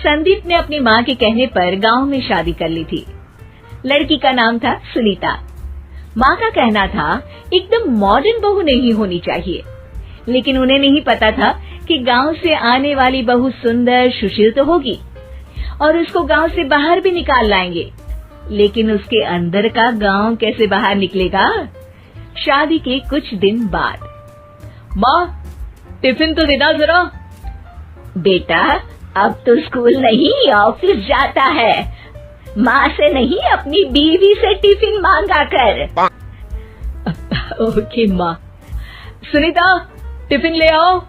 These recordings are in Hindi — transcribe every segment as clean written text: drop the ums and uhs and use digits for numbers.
संदीप ने अपनी माँ के कहने पर गांव में शादी कर ली थी। लड़की का नाम था सुनीता। माँ का कहना था एकदम मॉडर्न बहू नहीं होनी चाहिए, लेकिन उन्हें नहीं पता था कि गांव से आने वाली बहू सुंदर सुशील तो होगी और उसको गांव से बाहर भी निकाल लाएंगे, लेकिन उसके अंदर का गांव कैसे बाहर निकलेगा। शादी के कुछ दिन बाद, माँ टिफिन तो देना जरा। बेटा अब तो स्कूल नहीं ऑफिस जाता है, माँ से नहीं अपनी बीवी से टिफिन मांगा कर। ओके माँ। सुनीता टिफिन ले आओ।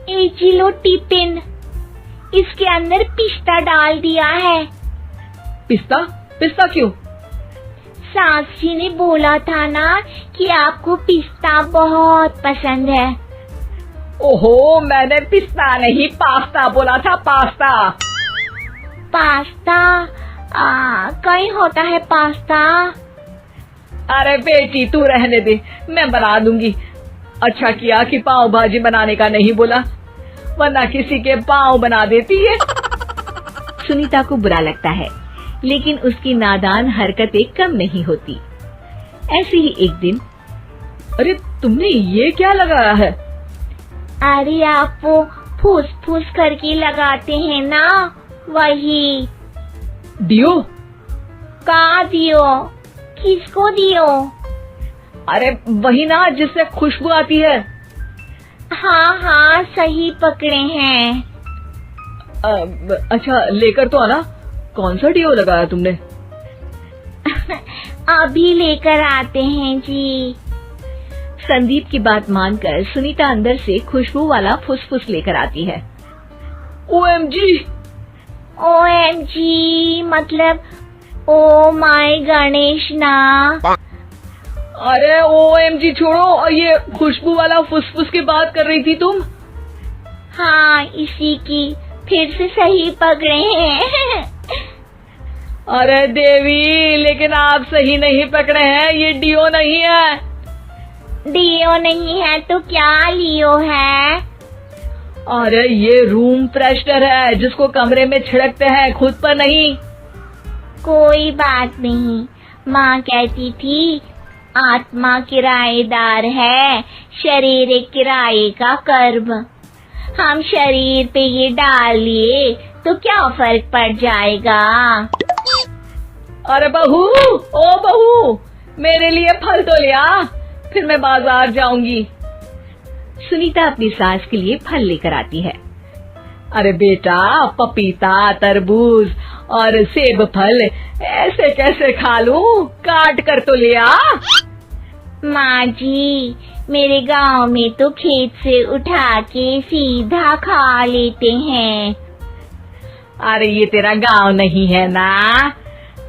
एक लो टिफिन, इसके अंदर पिस्ता डाल दिया है। पिस्ता? पिस्ता क्यों? सास जी ने बोला था ना कि आपको पिस्ता बहुत पसंद है। ओहो, मैंने पिस्ता नहीं पास्ता बोला था, पास्ता। पास्ता? कहीं होता है पास्ता? अरे बेटी तू रहने दे, मैं बना दूंगी। अच्छा किया कि पाव भाजी बनाने का नहीं बोला, वरना किसी के पाव बना देती है। सुनीता को बुरा लगता है, लेकिन उसकी नादान हरकतें कम नहीं होती। ऐसे ही एक दिन, अरे तुमने ये क्या लगाया है? अरे आप वो फूस फूस करके लगाते हैं ना, वही। डियो? का दियो? किसको दियो? अरे वही ना जिससे खुशबू आती है। हाँ सही पकड़े हैं। अच्छा लेकर तो आना। कौन सा डियो लगाया तुमने? अभी लेकर आते हैं जी। संदीप की बात मानकर सुनीता अंदर से खुशबू वाला फुसफुस लेकर आती है। OMG! OMG मतलब ओ माय गणेश ना। अरे OMG छोड़ो, ये खुशबू वाला फुसफुस की बात कर रही थी तुम? हाँ इसी की, फिर से सही पकड़े हैं। अरे देवी, लेकिन आप सही नहीं पकड़े हैं, ये डियो नहीं है। डियो नहीं है तो क्या लियो है? अरे ये रूम फ्रेशनर है, जिसको कमरे में छिड़कते हैं, खुद पर नहीं। कोई बात नहीं, माँ कहती थी आत्मा किराएदार है, शरीर एक किराए का कर्म। हम शरीर पे ये डाल लिए तो क्या फर्क पड़ जाएगा। अरे बहू, ओ बहू, मेरे लिए फल तो ले आ, फिर मैं बाजार जाऊंगी। सुनीता अपनी सास के लिए फल लेकर आती है। अरे बेटा, पपीता, तरबूज और सेब फल ऐसे कैसे खा लूं? काट कर तो ले आ। माँ जी, मेरे गांव में तो खेत से उठा के सीधा खा लेते हैं। अरे ये तेरा गांव नहीं है ना।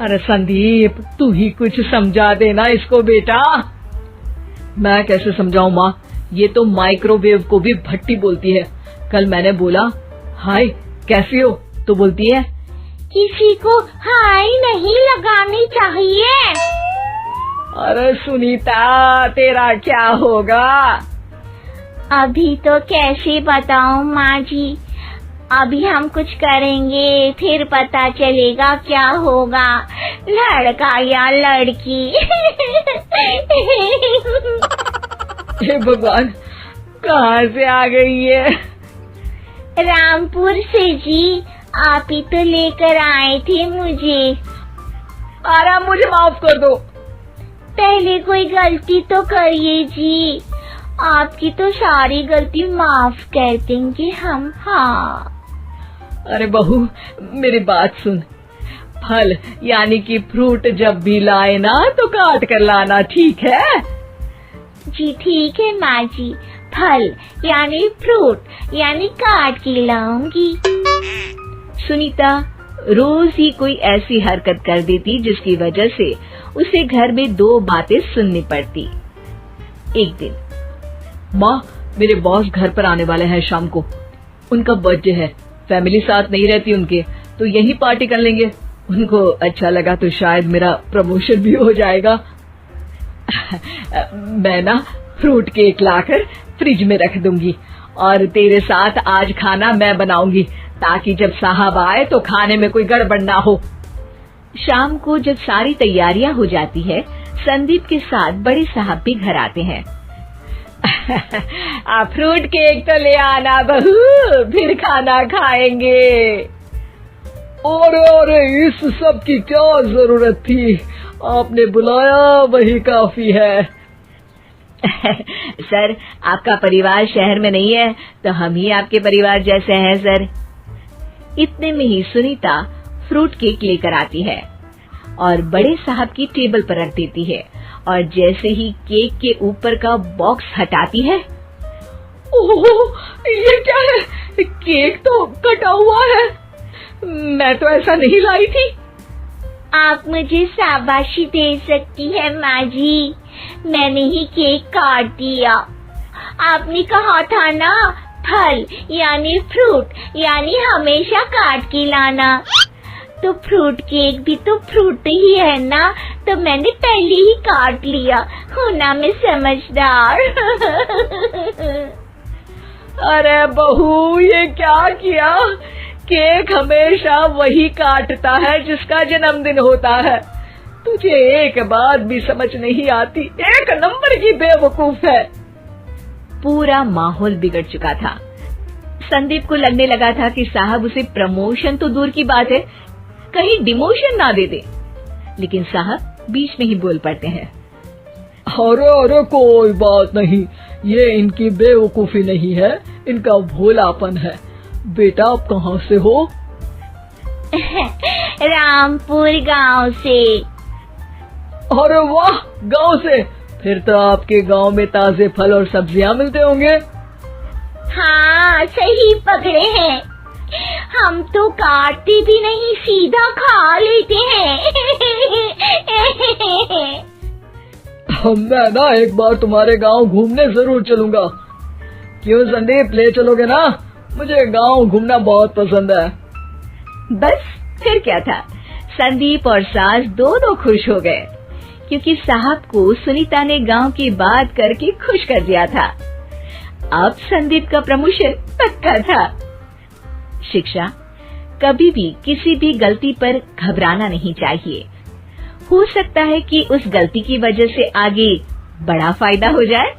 अरे संदीप, तू ही कुछ समझा देना इसको बेटा। मैं कैसे समझाऊं माँ, ये तो माइक्रोवेव को भी भट्टी बोलती है। कल मैंने बोला हाय कैसी हो, तो बोलती है किसी को हाय नहीं लगानी चाहिए। अरे सुनीता, तेरा क्या होगा? अभी तो कैसे बताऊं माँ जी, अभी हम कुछ करेंगे फिर पता चलेगा क्या होगा, लड़का या लड़की। हे भगवान, कहाँ से आ गई है? रामपुर से जी, आप ही तो लेकर आए थे मुझे। अरे मुझे माफ कर दो। पहले कोई गलती तो करिए जी, आपकी तो सारी गलती माफ कर देंगे हम। हाँ अरे बहू, मेरी बात सुन। फल यानी कि फ्रूट जब भी लाए ना तो काट कर लाना, ठीक है? जी ठीक है माँ जी, फल यानी फ्रूट यानी काट के लाऊंगी। सुनीता रोज ही कोई ऐसी हरकत कर देती जिसकी वजह से उसे घर में दो बातें सुननी पड़ती। एक दिन, माँ मेरे बॉस घर पर आने वाले हैं शाम को, उनका बर्थडे है, फैमिली साथ नहीं रहती उनके, तो यही पार्टी कर लेंगे। उनको अच्छा लगा तो शायद मेरा प्रमोशन भी हो जाएगा। मैं ना फ्रूट केक लाकर फ्रिज में रख दूंगी और तेरे साथ आज खाना मैं बनाऊंगी, ताकि जब साहब आए तो खाने में कोई गड़बड़ ना हो। शाम को जब सारी तैयारियां हो जाती है, संदीप के साथ बड़े साहब भी घर आते हैं। फ्रूट केक तो ले आना बहू, फिर खाना खाएंगे। अरे इस सब की क्या जरूरत थी, आपने बुलाया वही काफी है। सर, आपका परिवार शहर में नहीं है तो हम ही आपके परिवार जैसे हैं सर। इतने में ही सुनीता फ्रूट केक लेकर आती है और बड़े साहब की टेबल पर रख देती है, और जैसे ही केक के ऊपर का बॉक्स हटाती है, ओह, ये क्या है? केक तो कटा हुआ है, मैं तो ऐसा नहीं लाई थी। आप मुझे शाबाशी दे सकती है माँ जी, मैंने ही केक काट दिया। आपने कहा था ना, फल यानी फ्रूट यानी हमेशा काट के लाना, तो फ्रूट केक भी तो फ्रूट ही है ना, तो मैंने पहले ही काट लिया। हूँ ना मैं समझदार। अरे बहू, ये क्या किया? केक हमेशा वही काटता है जिसका जन्मदिन होता है। तुझे एक बात भी समझ नहीं आती, एक नंबर की बेवकूफ है। पूरा माहौल बिगड़ चुका था। संदीप को लगने लगा था कि साहब उसे प्रमोशन तो दूर की बात है, कहीं डिमोशन ना दे दे, लेकिन साहब बीच में ही बोल पड़ते हैं। अरे कोई बात नहीं, ये इनकी बेवकूफी नहीं है, इनका भोलापन है। बेटा आप कहाँ से हो? रामपुर गांव से। अरे वाह, गांव से? फिर तो आपके गांव में ताजे फल और सब्जियां मिलते होंगे। हाँ, सही पकड़े हैं। हम तो काटते भी नहीं, सीधा खा लेते हैं। मैं ना एक बार तुम्हारे गांव घूमने जरूर चलूंगा। क्यों संदीप, ले चलोगे ना? मुझे गांव घूमना बहुत पसंद है। बस फिर क्या था, संदीप और सास दोनों खुश हो गए, क्योंकि साहब को सुनीता ने गांव की बात करके खुश कर दिया था। अब संदीप का प्रमोशन पक्का था। शिक्षा, कभी भी किसी भी गलती पर घबराना नहीं चाहिए। हो सकता है कि उस गलती की वजह से आगे बड़ा फायदा हो जाए।